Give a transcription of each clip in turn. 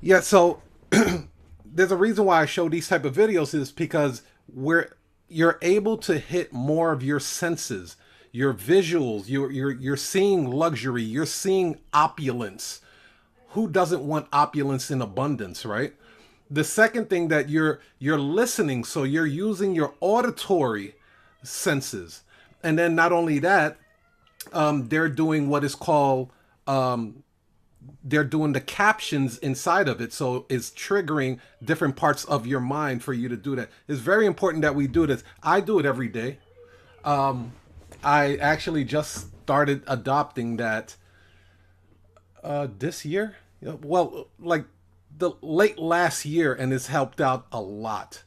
Yeah, so there's a reason why I show these type of videos is because you're able to hit more of your senses, your visuals, you're seeing luxury, you're seeing opulence. Who doesn't want opulence in abundance, right? The second thing that you're listening, so you're using your auditory senses. And then not only that, they're doing what is called they're doing the captions inside of it, so it's triggering different parts of your mind for you to do that. It's very important that we do this. I do it every day. I actually just started adopting that this year. Well, like the late last year, and it's helped out a lot.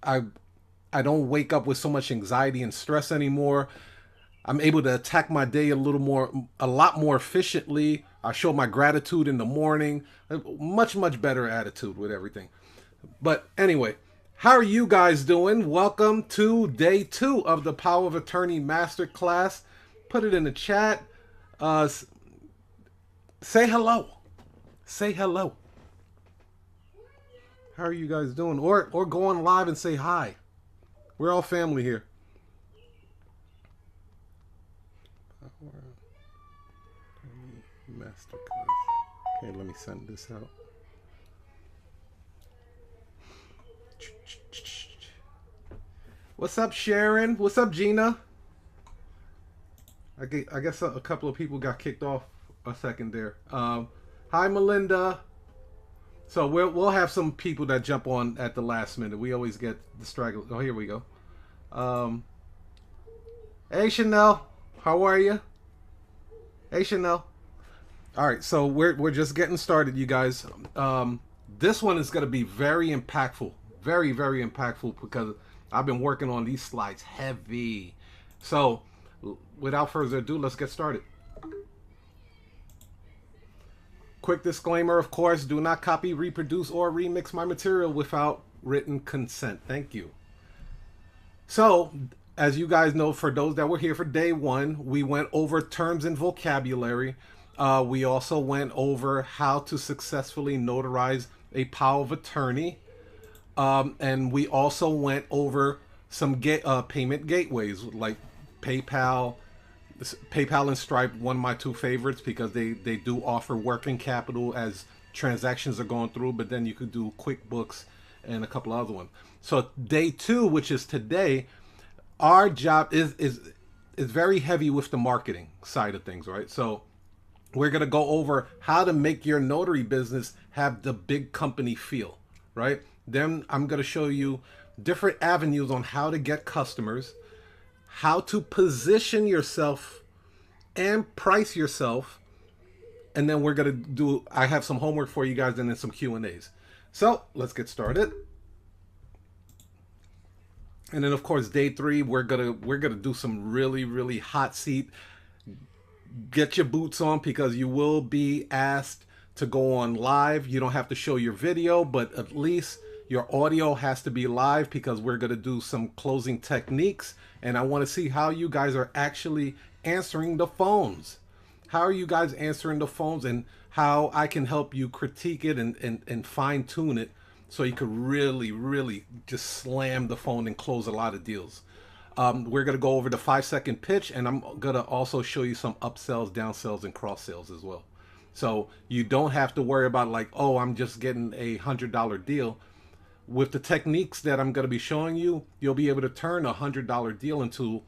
I don't wake up with so much anxiety and stress anymore. I'm able to attack my day a lot more efficiently. I show my gratitude in the morning. Much better attitude with everything. But anyway, how are you guys doing? Welcome to day 2 of the Power of Attorney Masterclass. Put it in the chat. Uh, say hello. Say hello. How are you guys doing? Or go on live and say hi. We're all family here. Masterclass. Okay, let me send this out. What's up, Sharon? What's up, Gina? I guess a couple of people got kicked off a second there. Hi, Melinda. So we'll have some people that jump on at the last minute. We always get the stragglers. Oh, here we go. Hey, Chanel. How are you? Hey, Chanel. All right, so we're just getting started, you guys. This one is going to be very impactful, very impactful because I've been working on these slides heavy. So, without further ado, let's get started. Quick disclaimer, of course, do not copy, reproduce, or remix my material without written consent. Thank you. So, as you guys know, for those that were here for day 1, we went over terms and vocabulary. We also went over how to successfully notarize a power of attorney. And we also went over some payment gateways like PayPal. PayPal and Stripe, one of my 2 favorites because they do offer working capital as transactions are going through, but then you could do QuickBooks and a couple other ones. So day 2, which is today, our job is very heavy with the marketing side of things, right? So we're going to go over how to make your notary business have the big company feel, right? Then I'm going to show you different avenues on how to get customers, how to position yourself and price yourself. And then we're going to I have some homework for you guys and then some Q&As. So let's get started. And then of course, day 3, we're gonna do some really hot seat. Get your boots on because you will be asked to go on live. You don't have to show your video, but at least your audio has to be live because we're going to do some closing techniques. And I want to see how you guys are actually answering the phones. How are you guys answering the phones and how I can help you critique it and fine tune it so you could really just slam the phone and close a lot of deals. We're going to go over the 5-second pitch, and I'm going to also show you some upsells, downsells, and cross sells as well. So you don't have to worry about like, oh, I'm just getting a $100 deal. With the techniques that I'm going to be showing you, you'll be able to turn a $100 deal into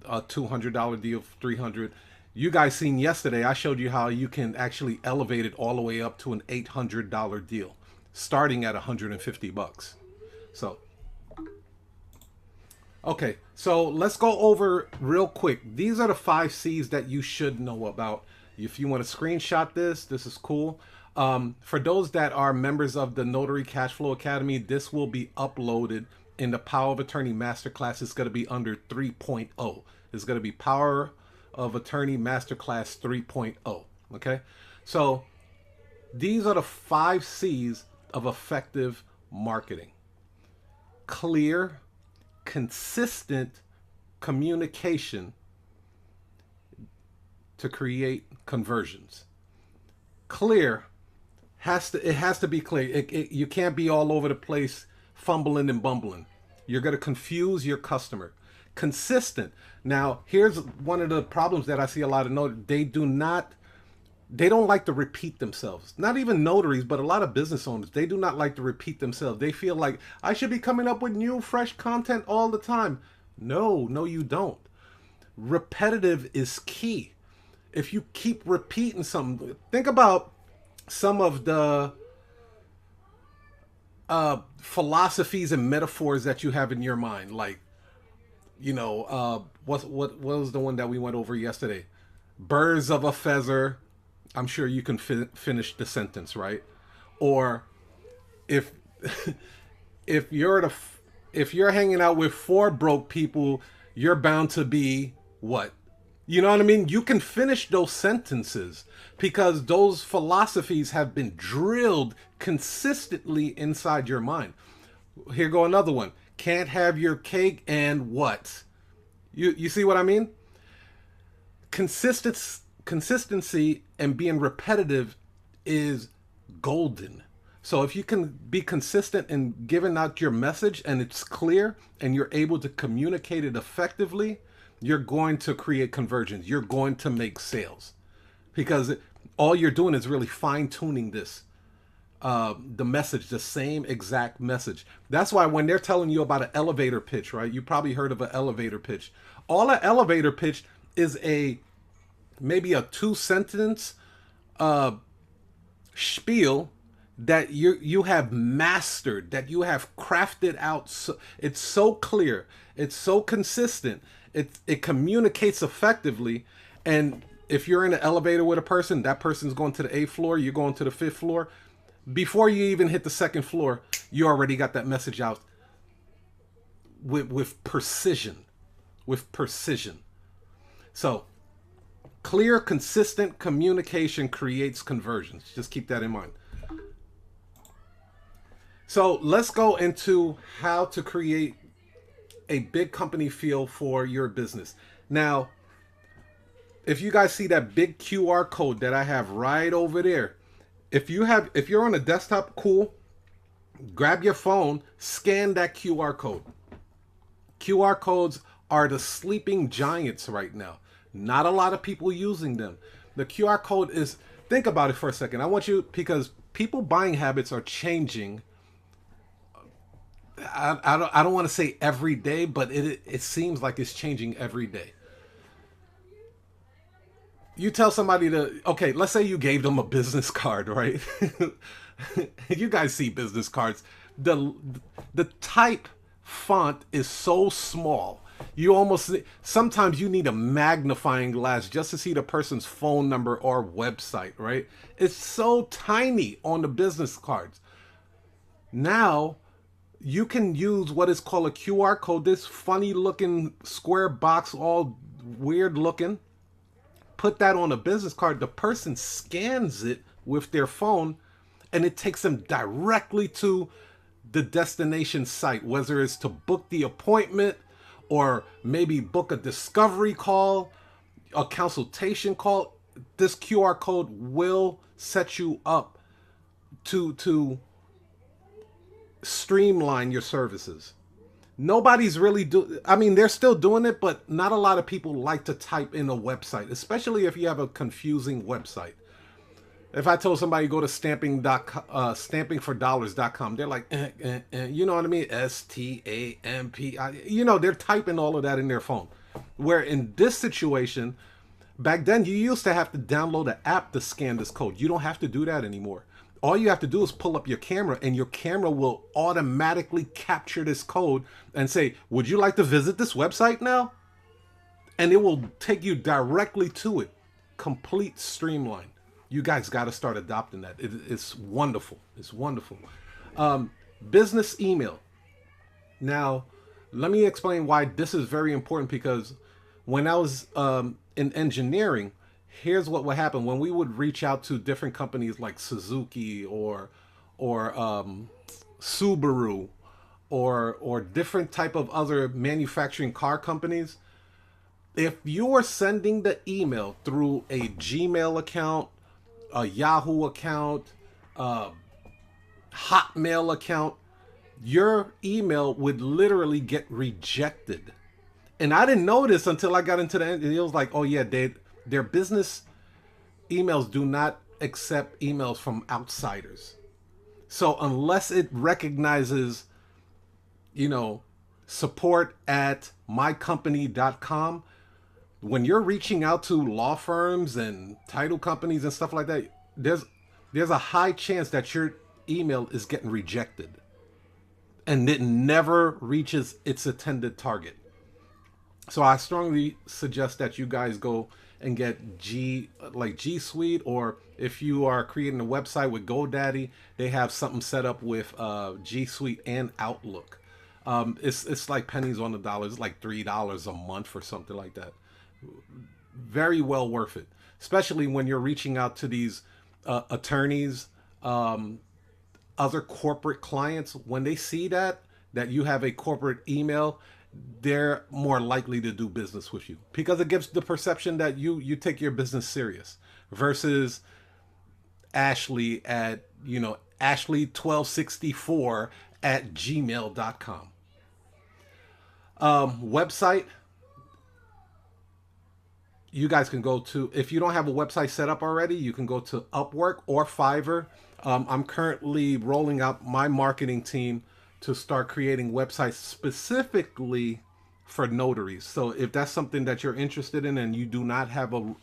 a $200 deal, $300. You guys seen yesterday, I showed you how you can actually elevate it all the way up to an $800 deal, starting at $150. So okay, so let's go over real quick. These are the 5 C's that you should know about. If you want to screenshot this is cool. For those that are members of the Notary Cashflow Academy, this will be uploaded in the Power of Attorney Masterclass. It's going to be under 3.0. It's going to be Power of Attorney Masterclass 3.0. Okay, so these are the 5 C's of effective marketing. Clear, consistent communication to create conversions. Clear It has to be clear. You can't be all over the place fumbling and bumbling. You're going to confuse your customer. Consistent. Now, here's one of the problems that I see a lot of notaries. They don't like to repeat themselves. Not even notaries, but a lot of business owners. They do not like to repeat themselves. They feel like I should be coming up with new, fresh content all the time. No, you don't. Repetitive is key. If you keep repeating something, think about some of the philosophies and metaphors that you have in your mind. Like, what was the one that we went over yesterday? Birds of a feather. I'm sure you can finish the sentence, right? Or if if you're hanging out with four broke people, you're bound to be what? You know what I mean? You can finish those sentences because those philosophies have been drilled consistently inside your mind. Here go another one. Can't have your cake and what? You see what I mean? Consistency and being repetitive is golden. So if you can be consistent in giving out your message and it's clear and you're able to communicate it effectively, you're going to create conversions. You're going to make sales because all you're doing is really fine-tuning the message, the same exact message. That's why when they're telling you about an elevator pitch, right? You probably heard of an elevator pitch. All an elevator pitch is maybe a 2-sentence spiel that you have mastered, that you have crafted out. So, it's so clear, it's so consistent, it communicates effectively. And if you're in an elevator with a person, that person's going to the 8th floor, you're going to the 5th floor. Before you even hit the 2nd floor, you already got that message out with precision. So clear, consistent communication creates conversions. Just keep that in mind. So let's go into how to create a big company feel for your business. Now, if you guys see that big QR code that I have right over there, if you're on a desktop, cool, grab your phone, scan that QR code. QR codes are the sleeping giants right now. Not a lot of people using them. The QR code is, think about it for a second. I want you, because people buying habits are changing. I don't want to say every day, but it seems like it's changing every day. You tell somebody okay, let's say you gave them a business card, right? You guys see business cards. The type font is so small. Sometimes you need a magnifying glass just to see the person's phone number or website, right? It's so tiny on the business cards. Now, you can use what is called a QR code, this funny looking square box, all weird looking. Put that on a business card. The person scans it with their phone and it takes them directly to the destination site, whether it's to book the appointment or maybe book a discovery call, a consultation call. This QR code will set you up to streamline your services. Nobody's really they're still doing it, but not a lot of people like to type in a website, especially if you have a confusing website. If I told somebody go to stampingfordollars.com, they're like, you know what I mean? STAMP. They're typing all of that in their phone. Where in this situation, back then you used to have to download an app to scan this code. You don't have to do that anymore. All you have to do is pull up your camera and your camera will automatically capture this code and say, would you like to visit this website now? And it will take you directly to it. Complete streamline. You guys got to start adopting that. It's wonderful. It's wonderful. Business email. Now, let me explain why this is very important, because when I was in engineering, here's what would happen when we would reach out to different companies like Suzuki or Subaru or different type of other manufacturing car companies. If you are sending the email through a Gmail account, a Yahoo account, Hotmail account, your email would literally get rejected. And I didn't know this until I got into the end. It was like, oh yeah, their business emails do not accept emails from outsiders. So unless it recognizes, support at mycompany.com, when you're reaching out to law firms and title companies and stuff like that, there's a high chance that your email is getting rejected and it never reaches its intended target. So I strongly suggest that you guys go and get G Suite, or if you are creating a website with GoDaddy, they have something set up with G Suite and Outlook. It's like pennies on the dollar. It's like $3 a month or something like that. Very well worth it, especially when you're reaching out to these attorneys, other corporate clients. When they see that you have a corporate email, they're more likely to do business with you because it gives the perception that you take your business serious, versus Ashley at Ashley1264 at gmail.com. Website, you guys can go to, if you don't have a website set up already, you can go to Upwork or Fiverr. I'm currently rolling out my marketing team to start creating websites specifically for notaries. So if that's something that you're interested in and you do not have a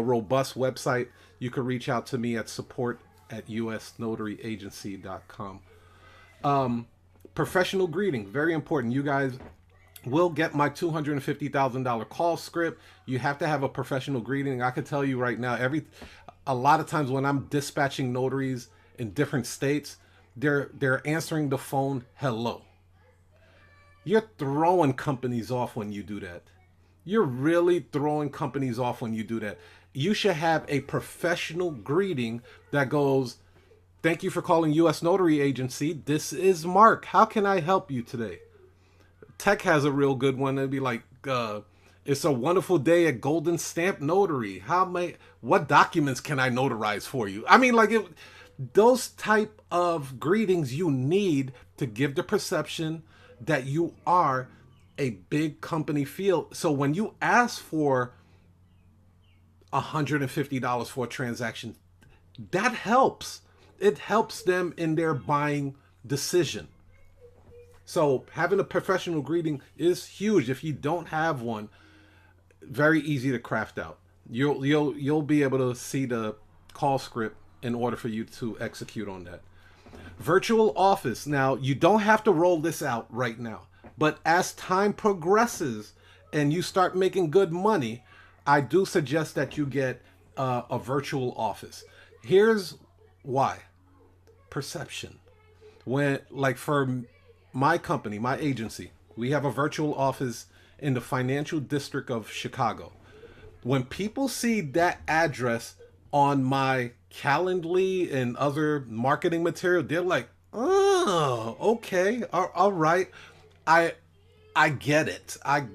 robust website, you can reach out to me at support@usnotaryagency.com. Professional greeting, very important. You guys will get my $250,000 call script. You have to have a professional greeting. I can tell you right now, a lot of times when I'm dispatching notaries in different states, they're answering the phone, hello. You're throwing companies off when you do that. You're really throwing companies off when you do that. You should have a professional greeting that goes, thank you for calling U.S. Notary Agency. This is Mark. How can I help you today? Tech has a real good one. It'd be like, it's a wonderful day at Golden Stamp Notary. What documents can I notarize for you? I mean, those type of greetings you need to give the perception that you are a big company feel. So when you ask for $150 for a transaction, that helps. It helps them in their buying decision. So having a professional greeting is huge. If you don't have one, very easy to craft out. You'll be able to see the call script in order for you to execute on that. Virtual office. Now, you don't have to roll this out right now, but as time progresses and you start making good money, I do suggest that you get a virtual office. Here's why. Perception. For my company, my agency, we have a virtual office in the financial district of Chicago. When people see that address on my Calendly and other marketing material, they're like, oh, okay, all right. I get it. I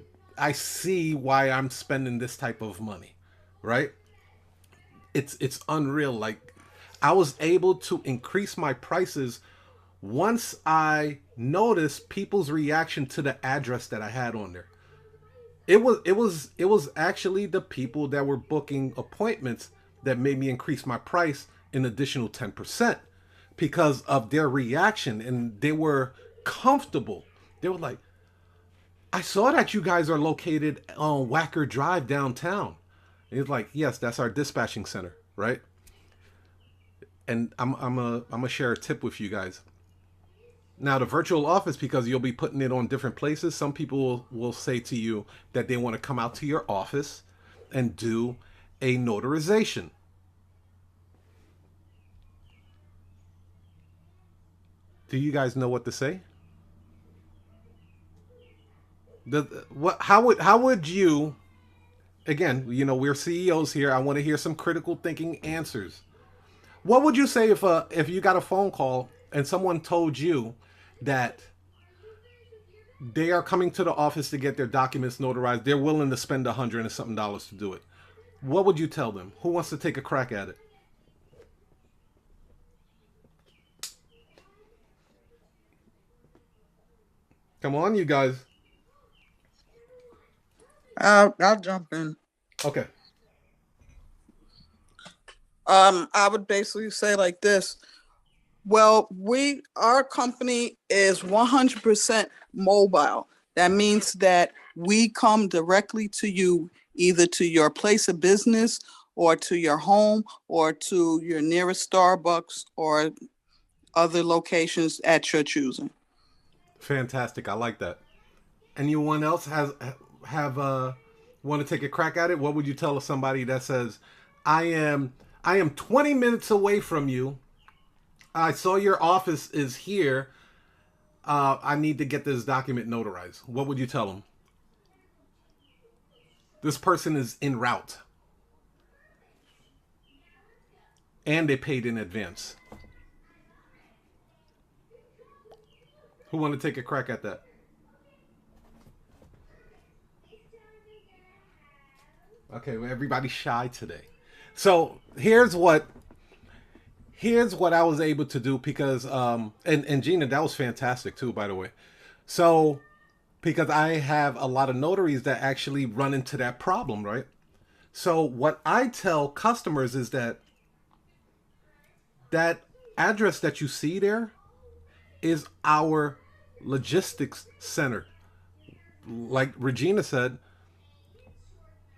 see why I'm spending this type of money, right? It's unreal. Like, I was able to increase my prices once I noticed people's reaction to the address that I had on there. It was actually the people that were booking appointments that made me increase my price an additional 10% because of their reaction, and they were comfortable. They were like, I saw that you guys are located on Wacker Drive downtown. And it's like, yes, that's our dispatching center, right? And I'm gonna share a tip with you guys. Now, the virtual office, because you'll be putting it on different places, some people will say to you that they want to come out to your office and do a notarization. Do you guys know what to say? How would you, again, we're CEOs here. I want to hear some critical thinking answers. What would you say if you got a phone call and someone told you that they are coming to the office to get their documents notarized? They're willing to spend $100 and something to do it. What would you tell them? Who wants to take a crack at it? Come on, you guys. I'll jump in. Okay. I would basically say like this. Well, our company is 100% mobile. That means that we come directly to you, either to your place of business or to your home or to your nearest Starbucks or other locations at your choosing. Fantastic. I like that. Anyone else have want to take a crack at it? What would you tell somebody that says, "I am I am 20 minutes away from you. I saw your office is here. I need to get this document notarized." What would you tell them? This person is en route and they paid in advance. Who want to take a crack at that? Okay, well, everybody's shy today. So here's what I was able to do because and Gina, that was fantastic too, by the way. So because I have a lot of notaries that actually run into that problem, right? So what I tell customers is that address that you see there is our logistics center. Like Regina said,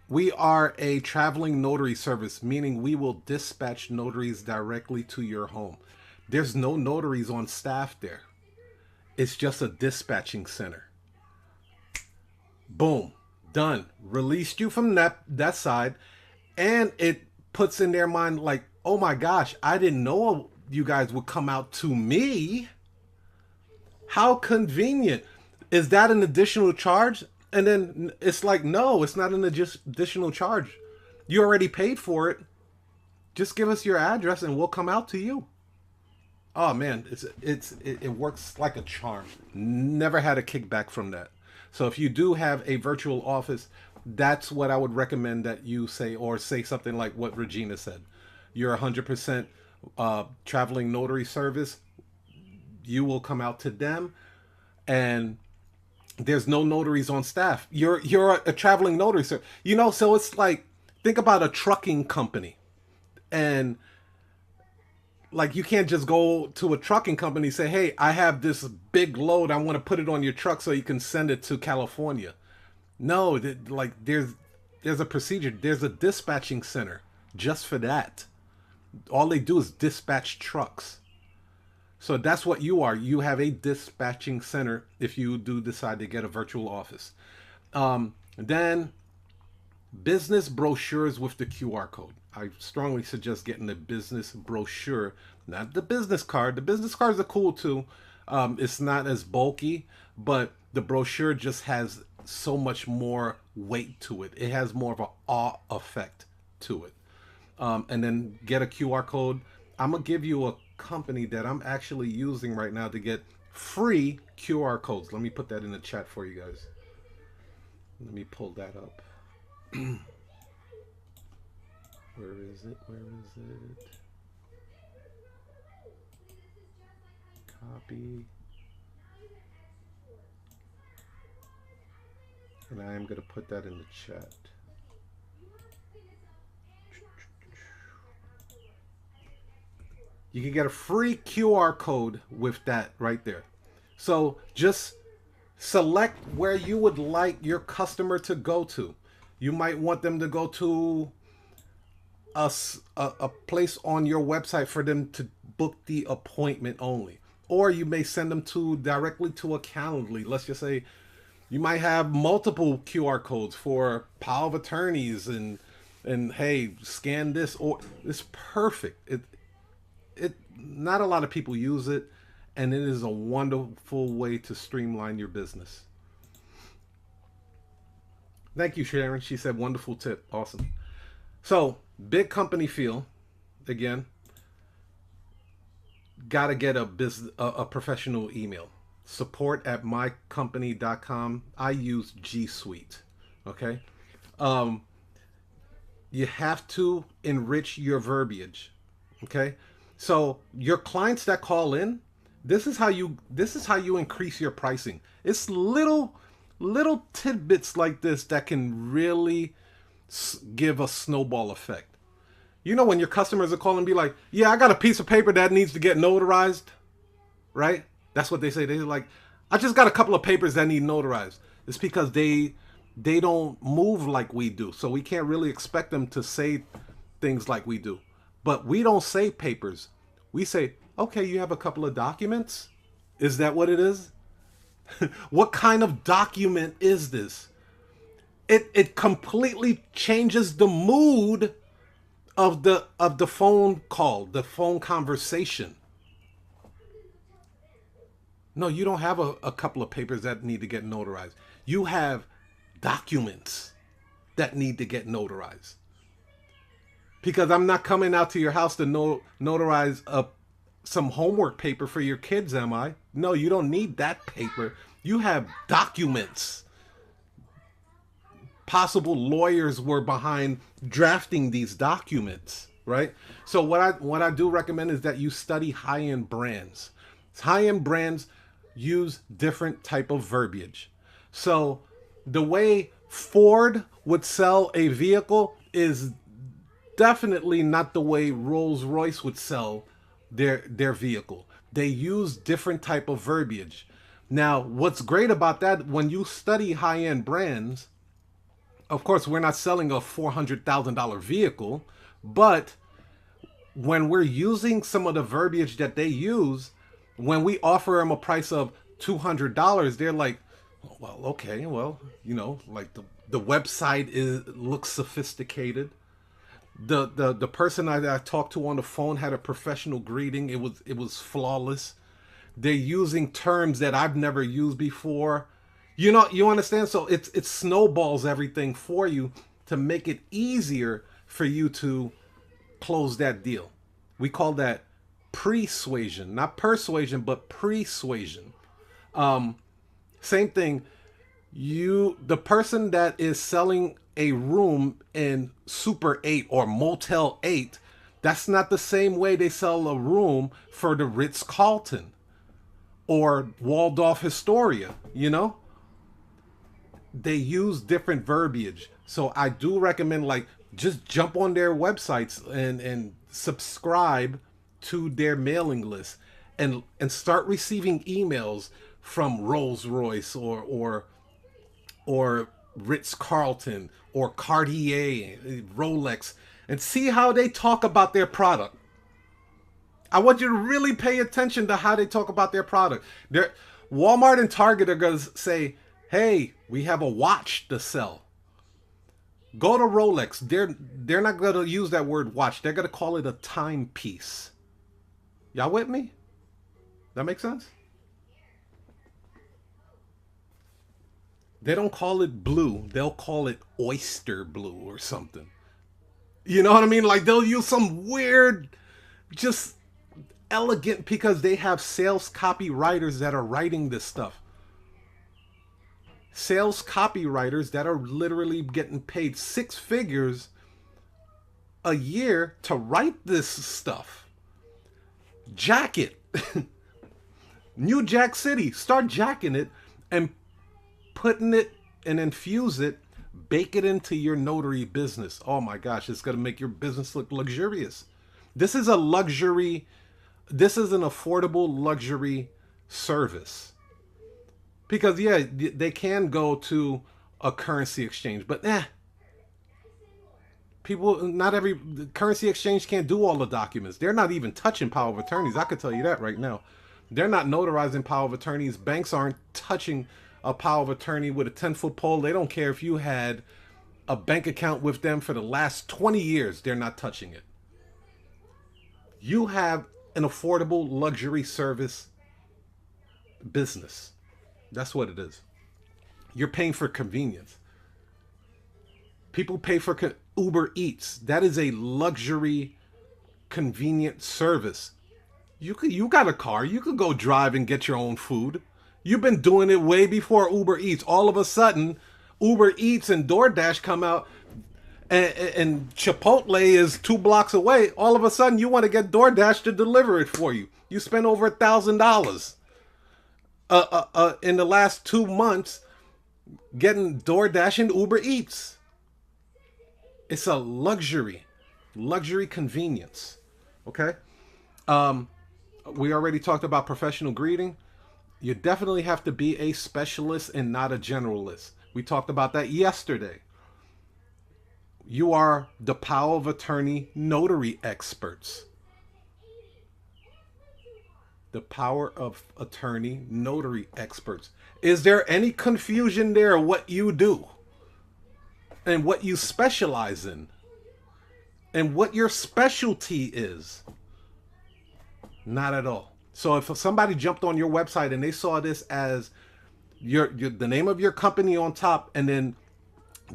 we are a traveling notary service, meaning we will dispatch notaries directly to your home. There's no notaries on staff there. It's just a dispatching center. Boom, done. Released you from that side, and it puts in their mind like, oh my gosh, I didn't know you guys would come out to me. How convenient. Is that an additional charge? And then it's like, no, it's not an additional charge. You already paid for it. Just give us your address and we'll come out to you. Oh man, it works like a charm. Never had a kickback from that. So if you do have a virtual office, that's what I would recommend that you say, or say something like what Regina said. You're 100% traveling notary service. You will come out to them, and there's no notaries on staff. You're a traveling notary, sir. So it's like, think about a trucking company, and like you can't just go to a trucking company and say, "Hey, I have this big load. I want to put it on your truck so you can send it to California." No, like there's a procedure. There's a dispatching center just for that. All they do is dispatch trucks. So that's what you are. You have a dispatching center if you do decide to get a virtual office. Then business brochures with the QR code. I strongly suggest getting the business brochure, not the business card. The business cards are cool too. It's not as bulky, but the brochure just has so much more weight to it. It has more of an awe effect to it. And then get a QR code. I'm gonna give you a company that I'm actually using right now to get free QR codes. Let me put that in the chat for you guys. Let me pull that up. Where is it? Where is it? Copy. And I am going to put that in the chat. You can get a free QR code with that right there. So just select where you would like your customer to go to. You might want them to go to a place on your website for them to book the appointment only. Or you may send them to directly to a Calendly. Let's just say you might have multiple QR codes for power of attorneys and hey, scan this, or it's perfect. It not a lot of people use it, and it is a wonderful way to streamline your business. Thank you, Sharon. She said wonderful tip. Awesome. So, big company feel, again, gotta get a professional email. Support at mycompany.com. I use G Suite. Okay. Um, you have to enrich your verbiage. Okay. So your clients that call in, This is how you increase your pricing. It's little tidbits like this that can really give a snowball effect. You know, when your customers are calling and be like, "Yeah, I got a piece of paper that needs to get notarized," right? That's what they say. They're like, "I just got a couple of papers that need notarized." It's because they don't move like we do, so we can't really expect them to say things like we do. But we don't say papers. We say, "Okay, you have a couple of documents? Is that what it is?" What kind of document is this? It completely changes the mood of the phone call, the phone conversation. No, you don't have a couple of papers that need to get notarized. You have documents that need to get notarized. Because I'm not coming out to your house to notarize some homework paper for your kids, am I? No, you don't need that paper. You have documents. Possible lawyers were behind drafting these documents, right? So what I do recommend is that you study high-end brands. High-end brands use different type of verbiage. So the way Ford would sell a vehicle is definitely not the way Rolls-Royce would sell their vehicle. They use different type of verbiage. Now, what's great about that, when you study high-end brands, of course, we're not selling a $400,000 vehicle, but when we're using some of the verbiage that they use, when we offer them a price of $200, they're like, well, okay, well, you know, like the website looks sophisticated. The person I talked to on the phone had a professional greeting. It was flawless. They're using terms that I've never used before. You know, you understand? So it snowballs everything for you to make it easier for you to close that deal. We call that persuasion, not persuasion, but persuasion. Same thing. The person that is selling a room in Super 8 or Motel 8, that's not the same way they sell a room for the Ritz-Carlton or Waldorf Astoria, you know? They use different verbiage. So I do recommend, like, just jump on their websites and subscribe to their mailing list and start receiving emails from Rolls-Royce or Ritz-Carlton or Cartier, Rolex, and see how they talk about their product. I want you to really pay attention to how they talk about their product. Walmart and Target are going to say, "Hey, we have a watch to sell." Go to Rolex. They're not going to use that word watch. They're going to call it a timepiece. Y'all with me? That makes sense? They don't call it blue. They'll call it oyster blue or something. You know what I mean? Like, they'll use some weird, just elegant, because they have sales copywriters that are writing this stuff. Sales copywriters that are literally getting paid six figures a year to write this stuff. Jack it. New Jack City. Start jacking it and putting it and infuse it, bake it into your notary business. Oh my gosh, it's going to make your business look luxurious. This is a luxury, this is an affordable luxury service. Because yeah, they can go to a currency exchange, but people, not every currency exchange can't do all the documents. They're not even touching power of attorneys. I could tell you that right now. They're not notarizing power of attorneys. Banks aren't touching a power of attorney with a 10-foot pole. They don't care if you had a bank account with them for the last 20 years. They're not touching it. You have an affordable luxury service business. That's what it is. You're paying for convenience. People pay for Uber Eats. That is a luxury, convenient service. You got a car. You could go drive and get your own food. You've been doing it way before Uber Eats. All of a sudden, Uber Eats and DoorDash come out. and Chipotle is 2 blocks away, all of a sudden you want to get DoorDash to deliver it for you. You spend over $1,000 in the last 2 months getting DoorDash and Uber Eats. It's a luxury convenience. Okay. We already talked about professional greeting. You definitely have to be a specialist and not a generalist. We talked about that yesterday. You are the power of attorney notary experts. The power of attorney notary experts. Is there any confusion there what you do and what you specialize in and what your specialty is? Not at all. So if somebody jumped on your website and they saw this as the name of your company on top, and then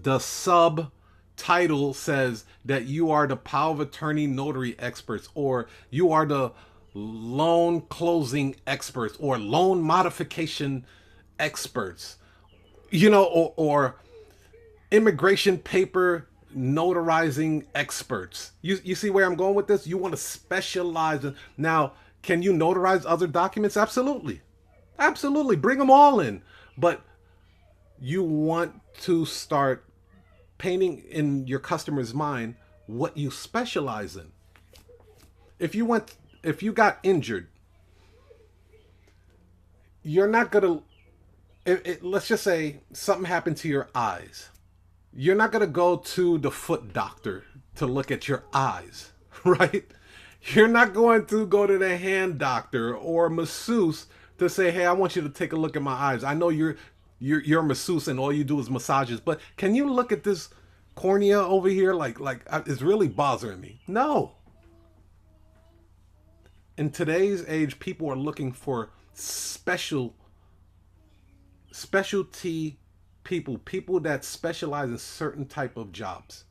the subtitle says that you are the power of attorney notary experts, or you are the loan closing experts, or loan modification experts, or immigration paper notarizing experts. You see where I'm going with this? You want to specialize in. Now, can you notarize other documents? Absolutely. Absolutely. Bring them all in. But you want to start painting in your customer's mind what you specialize in. If you got injured, you're not going to, let's just say something happened to your eyes. You're not going to go to the foot doctor to look at your eyes, right? You're not going to go to the hand doctor or masseuse to say, hey, I want you to take a look at my eyes. I know you're a masseuse and all you do is massages, but can you look at this cornea over here? Like it's really bothering me. No. In today's age, people are looking for specialty people that specialize in certain type of jobs.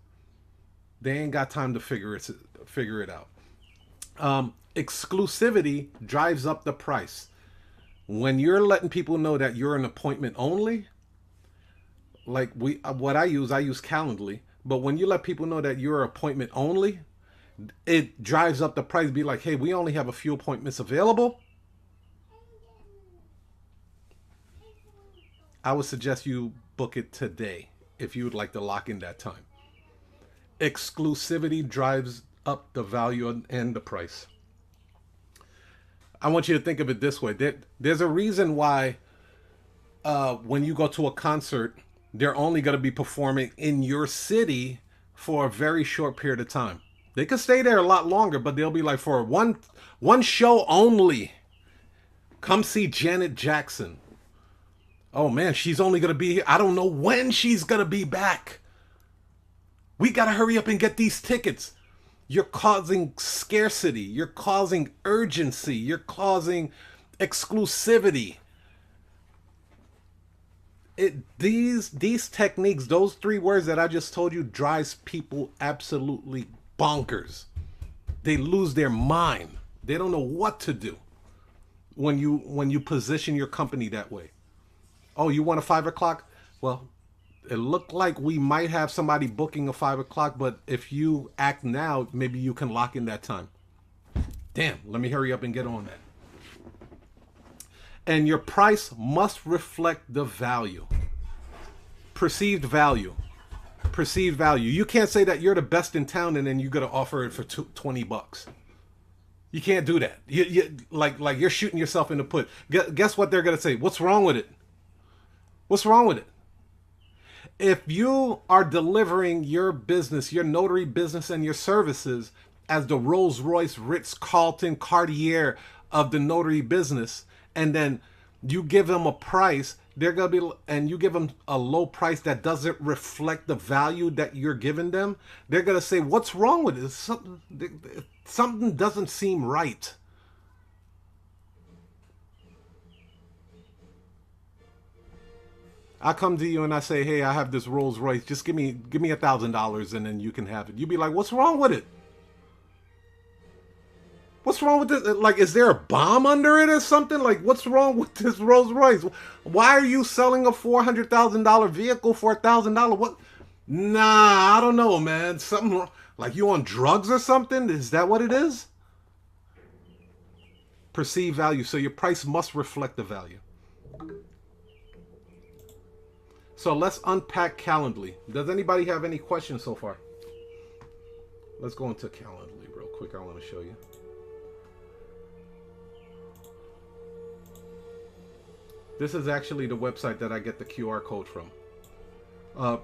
They ain't got time to figure it out. Exclusivity drives up the price. When you're letting people know that you're an appointment only, like I use Calendly, but when you let people know that you're appointment only, it drives up the price. Be like, hey, we only have a few appointments available. I would suggest you book it today if you would like to lock in that time. Exclusivity drives up the value and the price. I want you to think of it this way. There's a reason why when you go to a concert, they're only going to be performing in your city for a very short period of time. They could stay there a lot longer, but they'll be like, for one show only, come see Janet Jackson. Oh man, she's only going to be here. I don't know when she's going to be back. We got to hurry up and get these tickets. You're causing scarcity. You're causing urgency. You're causing exclusivity. These techniques, those 3 words that I just told you, drives people absolutely bonkers. They lose their mind. They don't know what to do when you position your company that way. Oh, you want a 5 o'clock? Well, it looked like we might have somebody booking a 5 o'clock, but if you act now, maybe you can lock in that time. Damn, let me hurry up and get on that. And your price must reflect the value. Perceived value. Perceived value. You can't say that you're the best in town and then you're going to offer it for $20. You can't do that. You like you're shooting yourself in the foot. Guess what they're going to say? What's wrong with it? What's wrong with it? If you are delivering your business, your notary business and your services as the Rolls-Royce, Ritz-Carlton, Cartier of the notary business, and then you give them a price, they're going to be, and you give them a low price that doesn't reflect the value that you're giving them, they're going to say, what's wrong with it? Something doesn't seem right. I come to you and I say, hey, I have this Rolls Royce. Just give me $1,000 and then you can have it. You'd be like, what's wrong with it? What's wrong with this? Like, is there a bomb under it or something? Like, what's wrong with this Rolls Royce? Why are you selling a $400,000 vehicle for $1,000? Nah, I don't know, man. Something like you on drugs or something? Is that what it is? Perceived value. So your price must reflect the value. So let's unpack Calendly. Does anybody have any questions so far? Let's go into Calendly real quick. I want to show you. This is actually the website that I get the QR code from.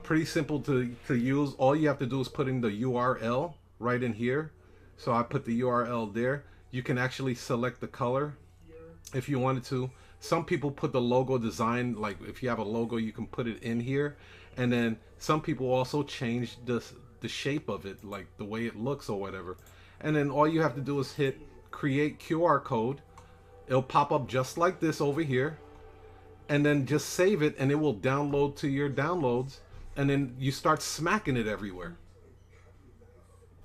Pretty simple to use. All you have to do is put in the URL right in here. So I put the URL there. You can actually select the color if you wanted to. Some people put the logo design, like if you have a logo, you can put it in here. And then some people also change the shape of it, like the way it looks or whatever. And then all you have to do is hit create QR code. It'll pop up just like this over here. And then just save it and it will download to your downloads. And then you start smacking it everywhere.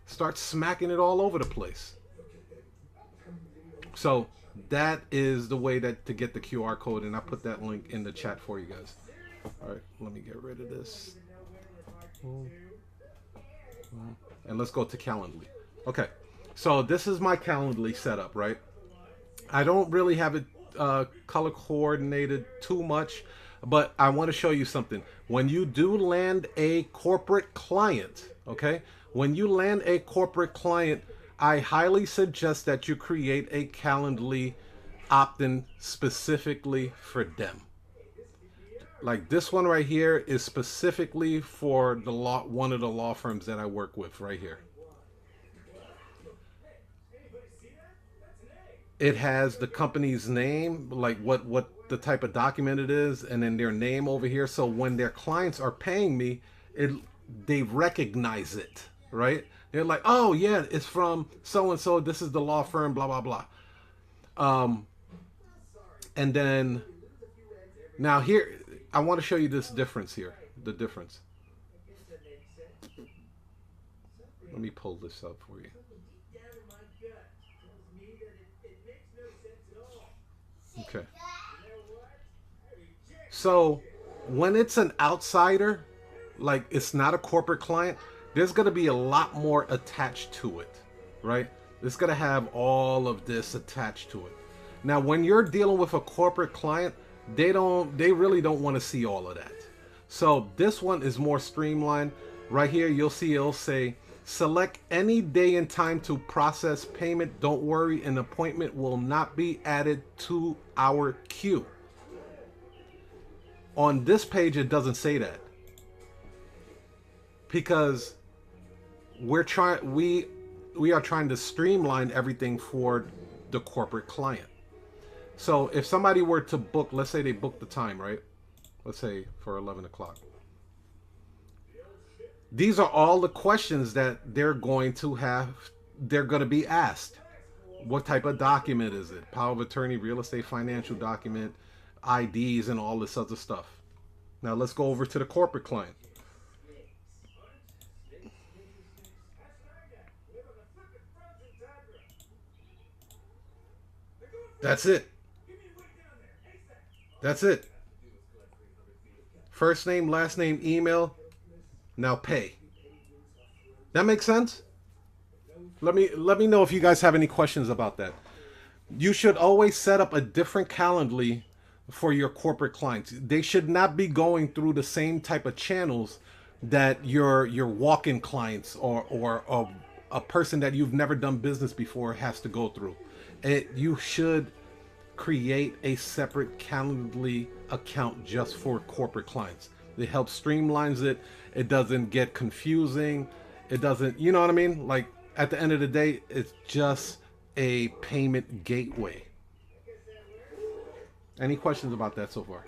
Start smacking it all over the place. So that is the way that to get the QR code, and I put that link in the chat for you guys. All right, let me get rid of this. And let's go to Calendly. Okay, so this is my Calendly setup, right? I don't really have it color coordinated too much, but I want to show you something. When you do land a corporate client, okay? When you land a corporate client, I highly suggest that you create a Calendly opt-in specifically for them. Like this one right here is specifically for the one of the law firms that I work with right here. It has the company's name, like what the type of document it is, and then their name over here. So when their clients are paying me, they recognize it, right? They're like, oh yeah, it's from so and so. This is the law firm, blah blah blah. And then now here, I want to show you this difference here. The difference. Let me pull this up for you. Okay. So when it's an outsider, like it's not a corporate client, there's going to be a lot more attached to it, right? It's going to have all of this attached to it. Now, when you're dealing with a corporate client, they really don't want to see all of that. So this one is more streamlined. Right here, you'll see it'll say, select any day and time to process payment. Don't worry, an appointment will not be added to our queue. On this page, it doesn't say that. Because we are trying to streamline everything for the corporate client. So if somebody were to book, let's say they booked the time, right? Let's say for 11 o'clock. These are all the questions that they're going to be asked. What type of document is it? Power of attorney, real estate, financial document, IDs, and all this other stuff. Now let's go over to the corporate client. That's it. That's it. First name, last name, email. Now pay. That makes sense? Let me know if you guys have any questions about that. You should always set up a different Calendly for your corporate clients. They should not be going through the same type of channels that your walk-in clients or a person that you've never done business before has to go through. You should create a separate Calendly account just for corporate clients. It helps streamlines it. It doesn't get confusing. It doesn't, you know what I mean? Like at the end of the day, it's just a payment gateway. Any questions about that so far?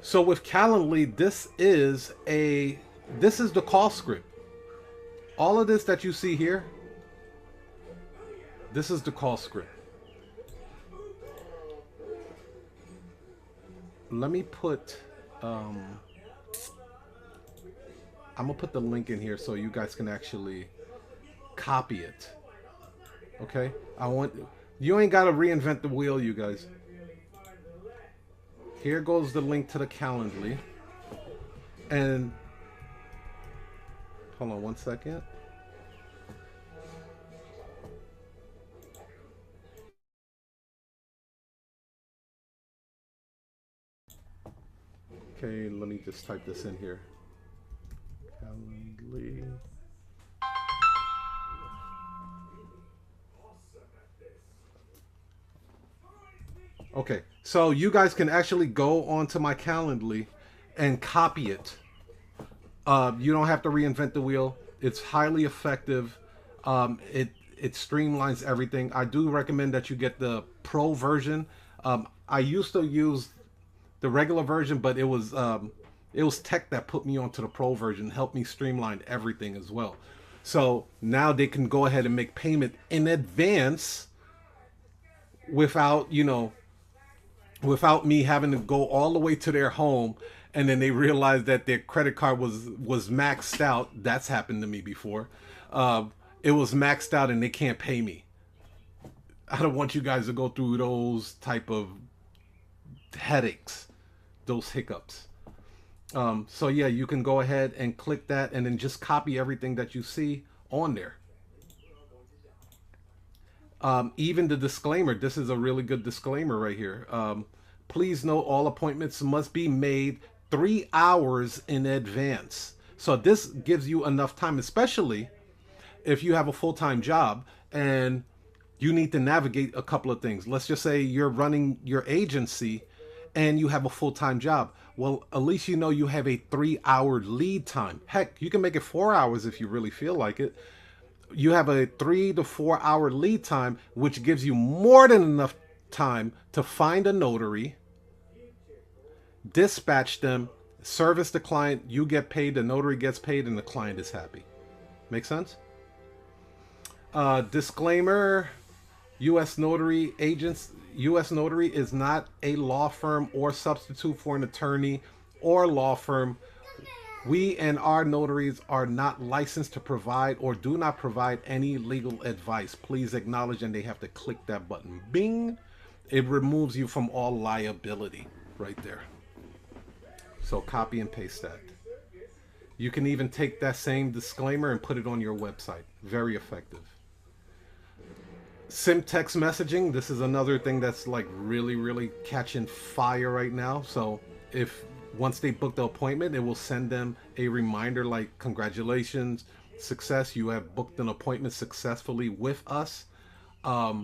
So with Calendly, this is the call script. All of this that you see here, this is the call script. Let me put I'm gonna put the link in here so you guys can actually copy it. Okay, you ain't gotta reinvent the wheel, you guys. Here goes the link to the Calendly, and Hold on 1 second. Okay, let me just type this in here. Calendly. Okay, so you guys can actually go onto my Calendly and copy it. You don't have to reinvent the wheel. It's highly effective. It streamlines everything. I do recommend that you get the pro version. I used to use the regular version, but it was tech that put me onto the pro version, helped me streamline everything as well. So now they can go ahead and make payment in advance without, without me having to go all the way to their home, and then they realize that their credit card was maxed out. That's happened to me before. It was maxed out and they can't pay me. I don't want you guys to go through those type of headaches, those hiccups. So yeah, you can go ahead and click that and then just copy everything that you see on there. Even the disclaimer, this is a really good disclaimer right here. Please note all appointments must be made 3 hours in advance. So this gives you enough time, especially if you have a full-time job and you need to navigate a couple of things. Let's just say you're running your agency and you have a full-time job. Well, at least you know you have a 3-hour lead time. Heck, you can make it 4 hours if you really feel like it. You have a 3 to 4 hour lead time, which gives you more than enough time to find a notary, dispatch them, service the client, you get paid, the notary gets paid, and the client is happy. Make sense? Disclaimer, U.S. Notary agents, U.S. Notary is not a law firm or substitute for an attorney or law firm. We and our notaries are not licensed to provide or do not provide any legal advice. Please acknowledge, and they have to click that button. Bing! It removes you from all liability right there. So copy and paste that. You can even take that same disclaimer and put it on your website. Very effective. Sim text messaging. This is another thing that's like really catching fire right now. So if once they book the appointment, it will send them a reminder like, congratulations, success, you have booked an appointment successfully with us. Let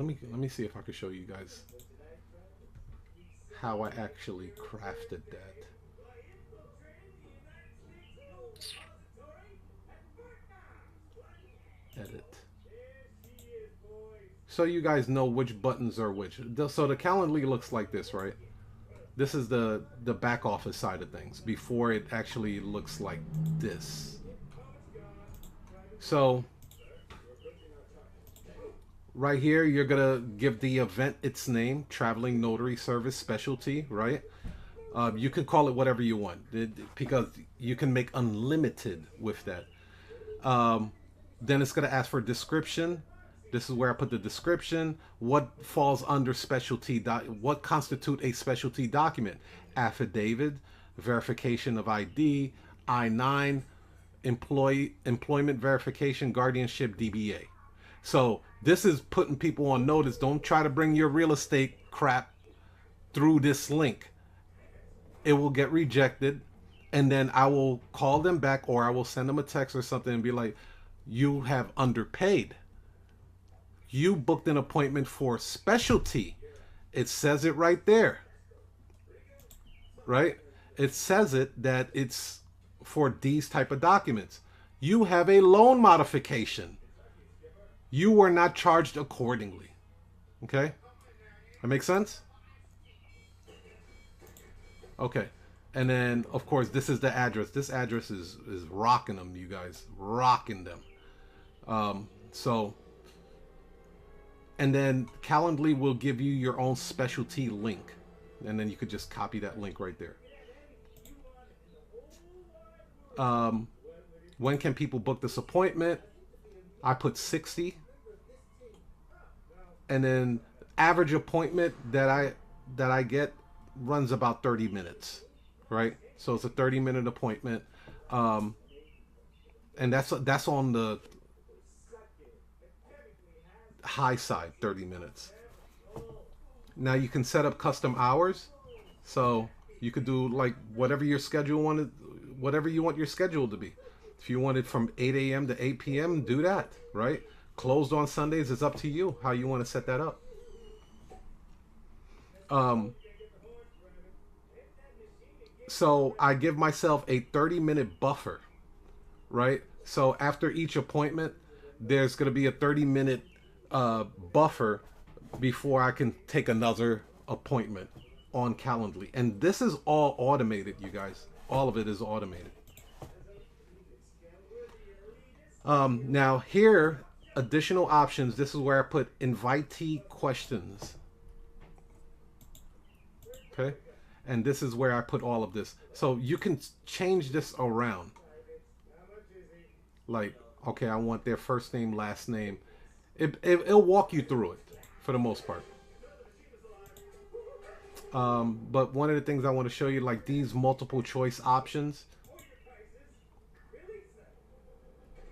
me see if I can show you guys how I actually crafted that. Edit. So you guys know which buttons are which. So the Calendly looks like this, right? This is the back office side of things before it actually looks like this. So right here, you're gonna give the event its name, Traveling Notary Service Specialty, right? You can call it whatever you want because you can make unlimited with that. Then it's gonna ask for description. This is where I put the description. What falls under specialty? What constitute a specialty document? Affidavit, verification of ID, I-9, employment verification, guardianship, DBA. So this is putting people on notice. Don't try to bring your real estate crap through this link. It will get rejected, and then I will call them back, or I will send them a text or something and be like, you have underpaid. You booked an appointment for specialty. It says it right there. Right? It says it that it's for these type of documents. You have a loan modification. You were not charged accordingly. Okay? That makes sense? Okay. And then, of course, this is the address. This address is rocking them, you guys. Rocking them. And then Calendly will give you your own specialty link. And then you could just copy that link right there. When can people book this appointment? I put 60. And then average appointment that I get runs about 30 minutes. Right? So it's a 30-minute appointment. And that's on the high side, 30 minutes. Now you can set up custom hours. So you could do like whatever your schedule wanted, whatever you want your schedule to be. If you want it from 8 a.m. to 8 p.m., do that, right? Closed on Sundays is up to you how you want to set that up. So I give myself a 30-minute buffer, right? So after each appointment, there's going to be a 30-minute buffer before I can take another appointment on Calendly. And this is all automated, you guys. All of it is automated. Now here, additional options. This is where I put invitee questions. Okay. And this is where I put all of this. So you can change this around. Like, okay, I want their first name, last name. It'll walk you through it for the most part. But one of the things I want to show you, like these multiple choice options.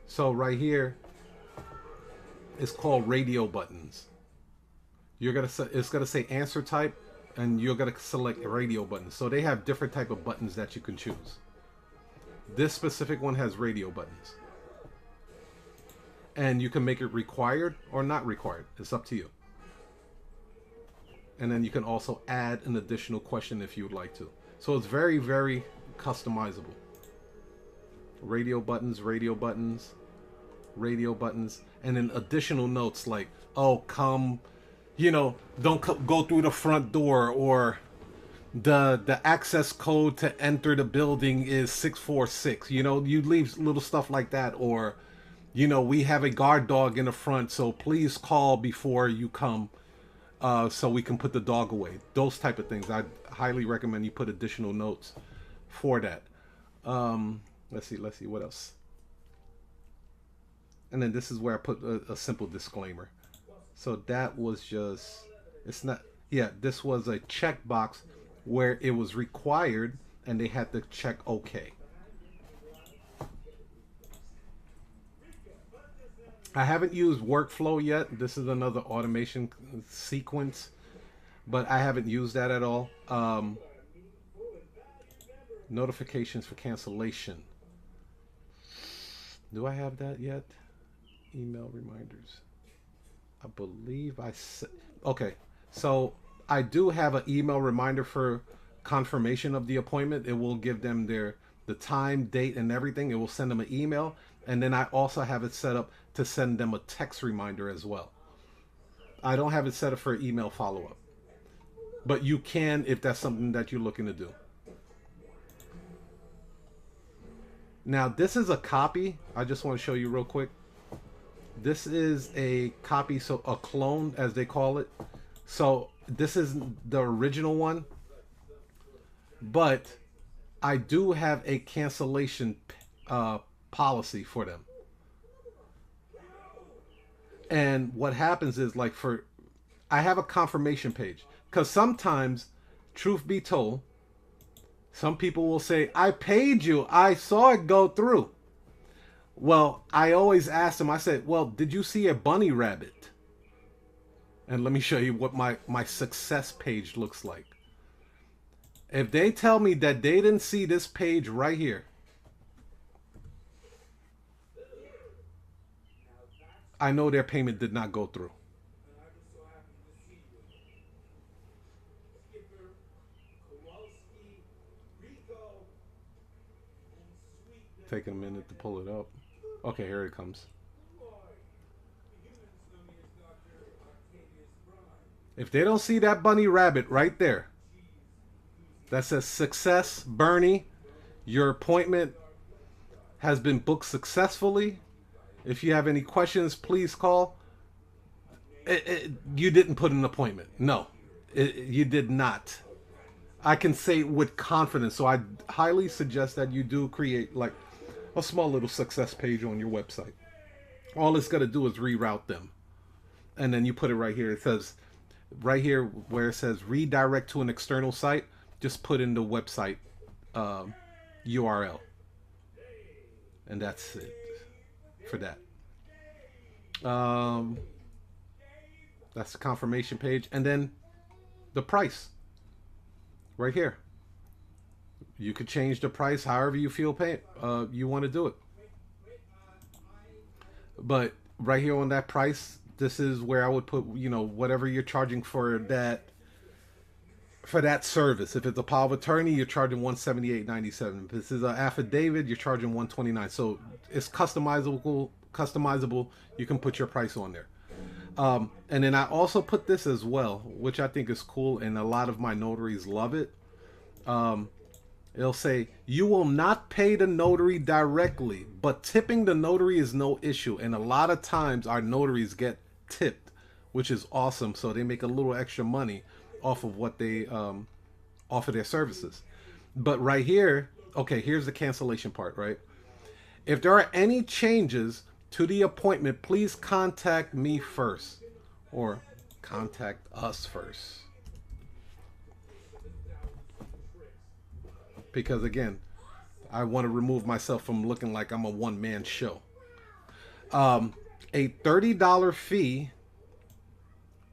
So right here, it's called radio buttons. It's gonna say answer type, and you're gonna select a radio button. So they have different type of buttons that you can choose. This specific one has radio buttons. And you can make it required or not required. It's up to you. And then you can also add an additional question if you would like to. So it's very, very customizable. Radio buttons, radio buttons, radio buttons, and then additional notes like, oh, come, don't go through the front door, or the access code to enter the building is 646. You leave little stuff like that, or we have a guard dog in the front, so please call before you come, so we can put the dog away. Those type of things. I highly recommend you put additional notes for that. Let's see what else. And then this is where I put a simple disclaimer. So that was just, it's not, yeah, this was a checkbox where it was required and they had to check OK. I haven't used workflow yet. This is another automation sequence, but I haven't used that at all. Notifications for cancellation. Do I have that yet? Email reminders. I believe I said, okay. So I do have an email reminder for confirmation of the appointment. It will give them the time, date, and everything. It will send them an email. And then I also have it set up to send them a text reminder as well. I don't have it set up for email follow-up, but you can if that's something that you're looking to do. Now this is a copy. I just want to show you real quick. This is a copy, so a clone as they call it. So this is the original one, but I do have a cancellation policy for them. And what happens is, like, I have a confirmation page, because sometimes, truth be told, some people will say, I paid you, I saw it go through. Well, I always ask them, I said, well, did you see a bunny rabbit? And let me show you what my success page looks like. If they tell me that they didn't see this page right here, I know their payment did not go through. Taking a minute to pull it up. Okay, here it comes. If they don't see that bunny rabbit right there, that says success, Bernie, your appointment has been booked successfully. If you have any questions, please call. You didn't put an appointment. No, you did not. I can say with confidence. So I highly suggest that you do create like a small little success page on your website. All it's going to do is reroute them. And then you put it right here. It says right here where it says redirect to an external site. Just put in the website URL. And that's it. for that. That's the confirmation page. And then the price right here. You could change the price however you feel you want to do it. But right here on that price, this is where I would put, whatever you're charging for that service. If it's a power of attorney, you're charging $178.97. If this is an affidavit, you're charging $129. So it's customizable. You can put your price on there. And then I also put this as well, which I think is cool, and a lot of my notaries love it. It'll say, you will not pay the notary directly, but tipping the notary is no issue. And a lot of times our notaries get tipped, which is awesome. So they make a little extra money off of what they offer their services. But right here, okay, here's the cancellation part, right? If there are any changes to the appointment, please contact me first, or contact us first. Because again, I want to remove myself from looking like I'm a one-man show. A $30 fee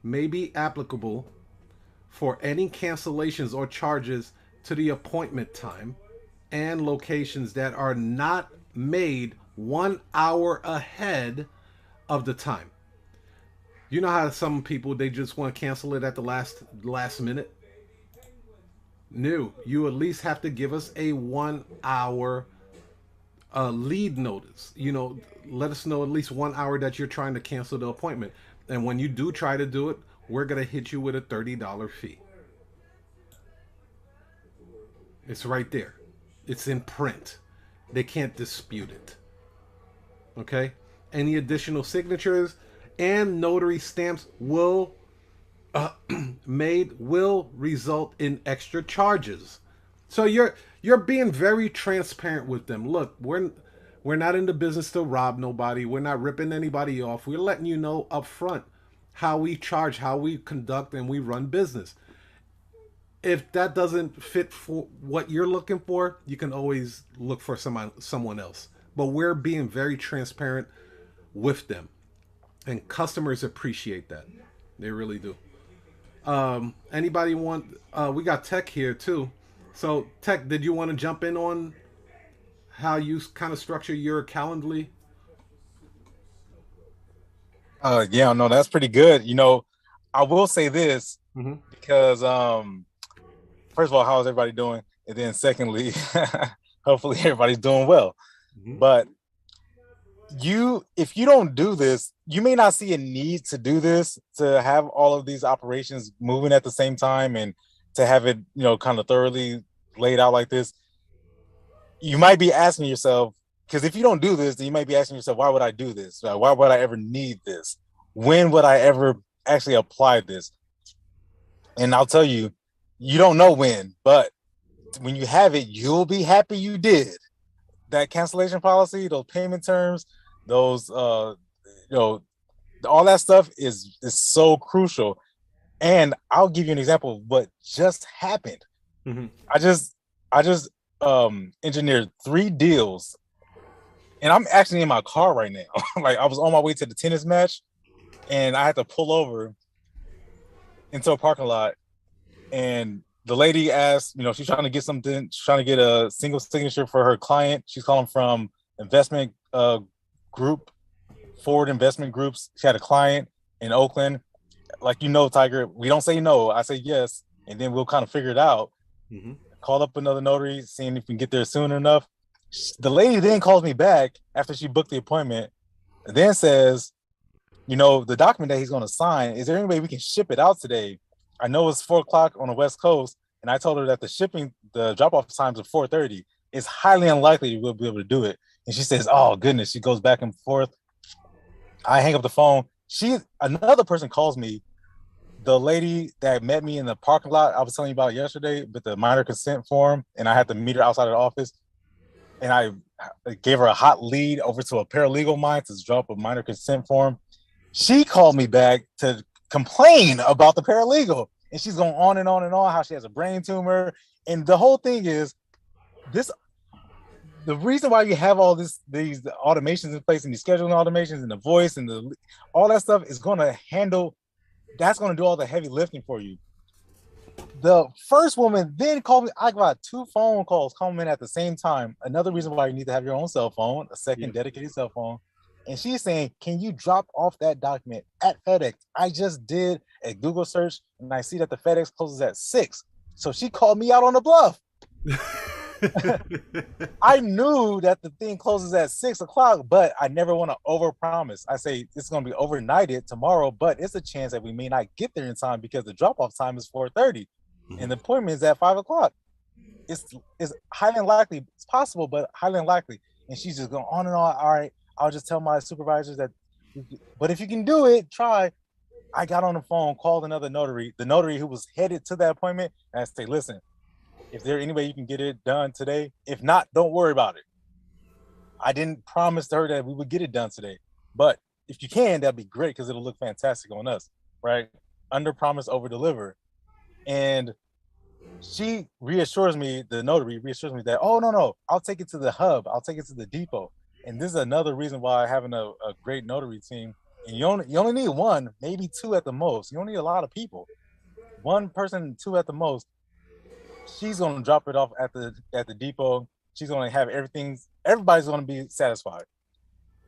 may be applicable for any cancellations or charges to the appointment time and locations that are not made 1 hour ahead of the time. You know how some people, they just want to cancel it at the last minute? No, you at least have to give us a 1 hour lead notice. Let us know at least 1 hour that you're trying to cancel the appointment. And when you do try to do it, we're going to hit you with a $30 fee. It's right there. It's in print. They can't dispute it. Okay? Any additional signatures and notary stamps will result in extra charges. So you're being very transparent with them. Look, we're not in the business to rob nobody. We're not ripping anybody off. We're letting you know up front how we charge, how we conduct, and we run business. If that doesn't fit for what you're looking for, you can always look for someone else. But we're being very transparent with them, and customers appreciate that. They really do. Anybody want? We got Tech here too. So Tech, did you want to jump in on how you kind of structure your Calendly? Yeah, no, that's pretty good. I will say this because first of all, how's everybody doing? And then secondly, hopefully everybody's doing well. But if you don't do this, you may not see a need to do this, to have all of these operations moving at the same time and to have it, kind of thoroughly laid out like this. You might be asking yourself, because if you don't do this, then you might be asking yourself, why would I do this? Why would I ever need this? When would I ever actually apply this? And I'll tell you, you don't know when, but when you have it, you'll be happy you did. That cancellation policy, those payment terms, those all that stuff is so crucial. And I'll give you an example of what just happened. I just engineered 3 deals, and I'm actually in my car right now. Like, I was on my way to the tennis match, and I had to pull over into a parking lot, and the lady asked, she's trying to get something. She's trying to get a single signature for her client. She's calling from investment group, Forward Investment Groups. She had a client in Oakland. Like, Tiger, we don't say no. I say yes, and then we'll kind of figure it out. Call up another notary, seeing if we can get there soon enough. The lady then calls me back after she booked the appointment, and then says, the document that he's going to sign, is there any way we can ship it out today? I know it's 4:00 on the West Coast, and I told her that the drop-off times are 4:30. It's highly unlikely we'll be able to do it. And she says, oh, goodness. She goes back and forth. I hang up the phone. Another person calls me, the lady that met me in the parking lot I was telling you about yesterday with the minor consent form, and I had to meet her outside of the office. And I gave her a hot lead over to a paralegal of mine to drop a minor consent form. She called me back to complain about the paralegal, and she's going on and on and on how she has a brain tumor. And the whole thing is, the reason why you have all these automations in place and these scheduling automations and the voice and all that stuff is going to handle. That's going to do all the heavy lifting for you. The first woman then called me. I got 2 phone calls coming in at the same time. Another reason why you need to have your own cell phone, a second dedicated cell phone. And she's saying, can you drop off that document at FedEx? I just did a Google search and I see that the FedEx closes at 6. So she called me out on the bluff. I knew that the thing closes at 6 o'clock, but I never want to overpromise. I say it's going to be overnighted tomorrow, but it's a chance that we may not get there in time because the drop-off time is 4:30 and the appointment is at 5 o'clock. It's highly unlikely. It's possible, but highly unlikely. And she's just going on and on. All right, I'll just tell my supervisors that, but if you can do it, try. I got on the phone, called another notary, the notary who was headed to that appointment, and I say, listen, if there any way you can get it done today, if not, don't worry about it. I didn't promise to her that we would get it done today, but if you can, that'd be great because it'll look fantastic on us, right? Under promise, over deliver. And she reassures me, the notary reassures me that, oh, no, I'll take it to the hub. I'll take it to the depot. And this is another reason why having a great notary team, and you only need 1, maybe 2 at the most. You don't need a lot of people. 1 person, 2 at the most. She's going to drop it off at the depot. She's going to have everybody's going to be satisfied.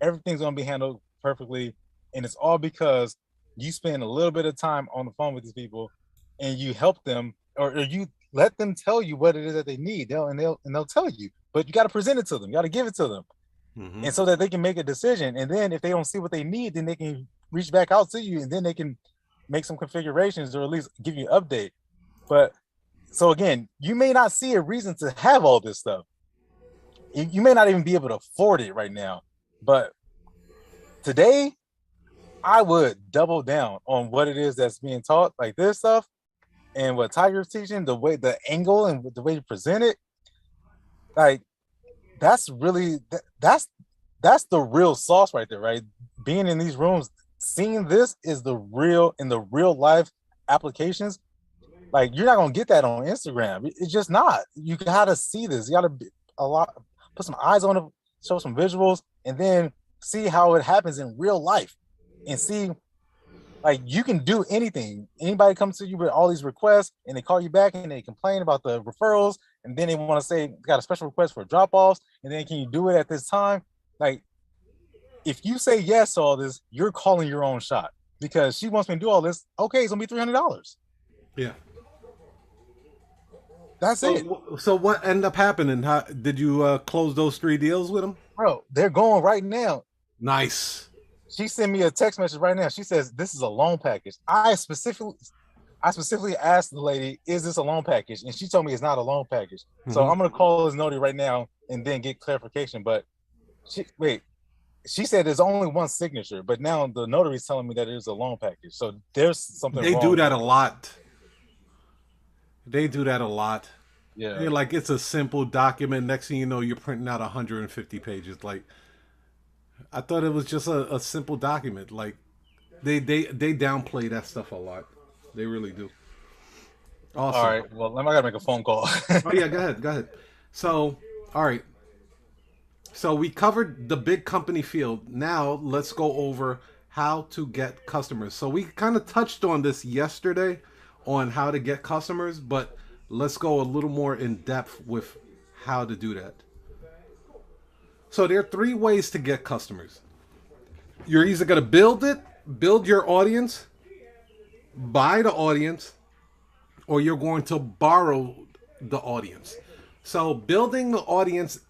Everything's going to be handled perfectly. And it's all because you spend a little bit of time on the phone with these people and you help them or you let them tell you what it is that they need. They'll tell you, but you got to present it to them. You got to give it to them. Mm-hmm. And so that they can make a decision. And then if they don't see what they need, then they can reach back out to you and then they can make some configurations or at least give you an update. But so again, you may not see a reason to have all this stuff. You may not even be able to afford it right now. But today, I would double down on what it is that's being taught, like this stuff, and what Tiger's teaching, the angle and the way you present it. Like, that's really that's the real sauce right there, right? Being in these rooms, seeing this is the real in the real life applications. Like, you're not gonna get that on Instagram. It's just not. You gotta see this. You gotta put some eyes on it, show some visuals, and then see how it happens in real life. And see, like, you can do anything. Anybody comes to you with all these requests, and they call you back and they complain about the referrals, and then they want to say got a special request for drop-offs, and then can you do it at this time? Like, if you say yes to all this, you're calling your own shot because she wants me to do all this. Okay, it's gonna be $300. Yeah. That's it. So what ended up happening? How did you close those 3 deals with them? Bro, they're going right now. Nice. She sent me a text message right now. She says, this is a loan package. I specifically asked the lady, is this a loan package? And she told me it's not a loan package. Mm-hmm. So I'm going to call this notary right now and then get clarification. But she said there's only 1 signature, but now the notary is telling me that it is a loan package. So there's something wrong. They do that a lot. They do that a lot. Yeah. They're like, it's a simple document. Next thing you know, you're printing out 150 pages. Like, I thought it was just a simple document. Like, they downplay that stuff a lot. They really do. Awesome. All right. Well, I gotta make a phone call. Oh yeah, go ahead. So, all right. So we covered the big company field. Now let's go over how to get customers. So we kind of touched on this yesterday on how to get customers, but let's go a little more in depth with how to do that. So there are 3 ways to get customers. You're either going to build your audience, buy the audience, or you're going to borrow the audience. So building the audience,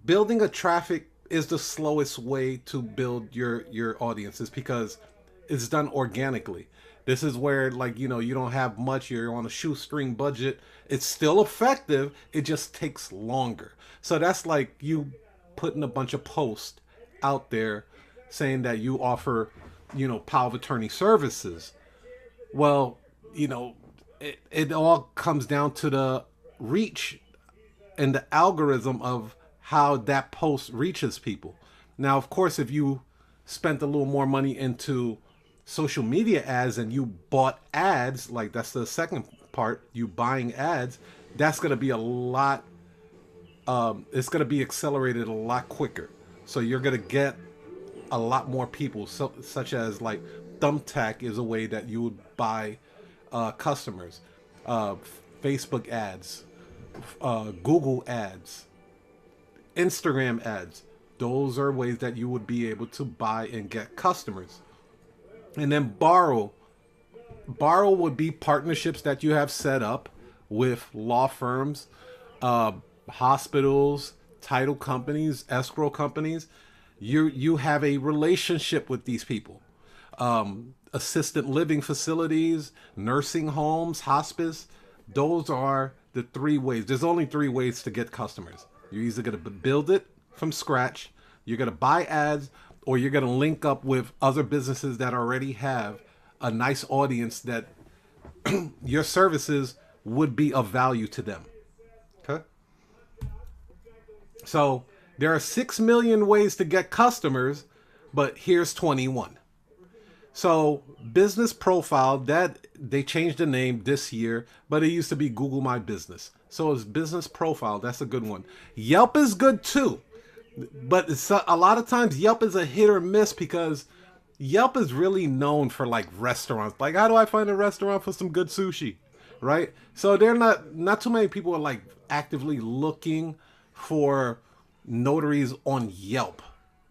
building a traffic is the slowest way to build your audiences because it's done organically. This is where, like, you don't have much, you're on a shoestring budget. It's still effective, it just takes longer. So that's like you putting a bunch of posts out there saying that you offer, power of attorney services. Well, it all comes down to the reach and the algorithm of how that post reaches people. Now, of course, if you spent a little more money into social media ads and you bought ads, like that's the second part, you buying ads, that's going to be a lot it's going to be accelerated a lot quicker. So you're going to get a lot more people, such as like Thumbtack is a way that you would buy customers, uh, Facebook ads, Google ads, Instagram ads. Those are ways that you would be able to buy and get customers. And then borrow would be partnerships that you have set up with law firms, uh, hospitals, title companies, escrow companies. You have a relationship with these people. Assisted living facilities, nursing homes, hospice. Those are the three ways. There's only three ways to get customers. You're either going to build it from scratch, you're going to buy ads, or you're going to link up with other businesses that already have a nice audience that your services would be of value to them. Okay? So there are 6 million ways to get customers, but here's 21. So business profile, that they changed the name this year, but it used to be Google My Business. So it's business profile. That's a good one. Yelp is good too, but it's a lot of times Yelp is a hit or miss because Yelp is really known for like restaurants. Like, how do I find a restaurant for some good sushi? Right? So they're not too many people are like actively looking for notaries on Yelp,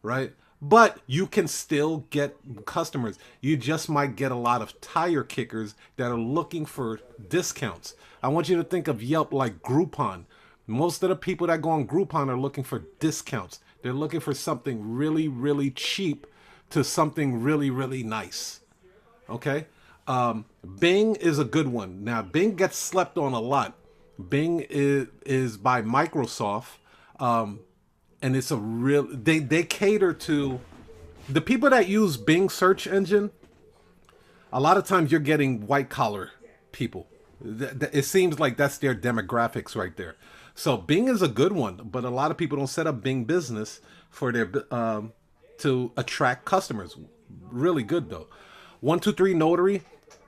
right? But you can still get customers. You just might get a lot of tire kickers that are looking for discounts. I want you to think of Yelp like Groupon. Most of the people that go on Groupon are looking for discounts. They're looking for something really, really cheap to something really, really nice. Okay? Bing is a good one. Now, Bing gets slept on a lot. Bing is by Microsoft. And it's a real, they cater to the people that use Bing search engine. A lot of times you're getting white collar people. It seems like that's their demographics right there. So Bing is a good one, but a lot of people don't set up Bing Business for their to attract customers. Really good though. 123 Notary.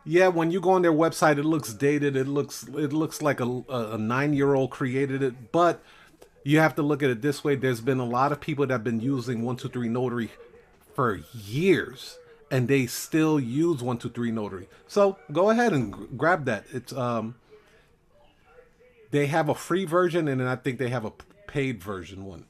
Yeah, when you go on their website, it looks dated. It looks like a 9-year-old created it, but you have to look at it this way. There's been a lot of people that have been using 123 Notary for years, and they still use 123 Notary. So go ahead and grab that. It's they have a free version, and then I think they have a paid version one.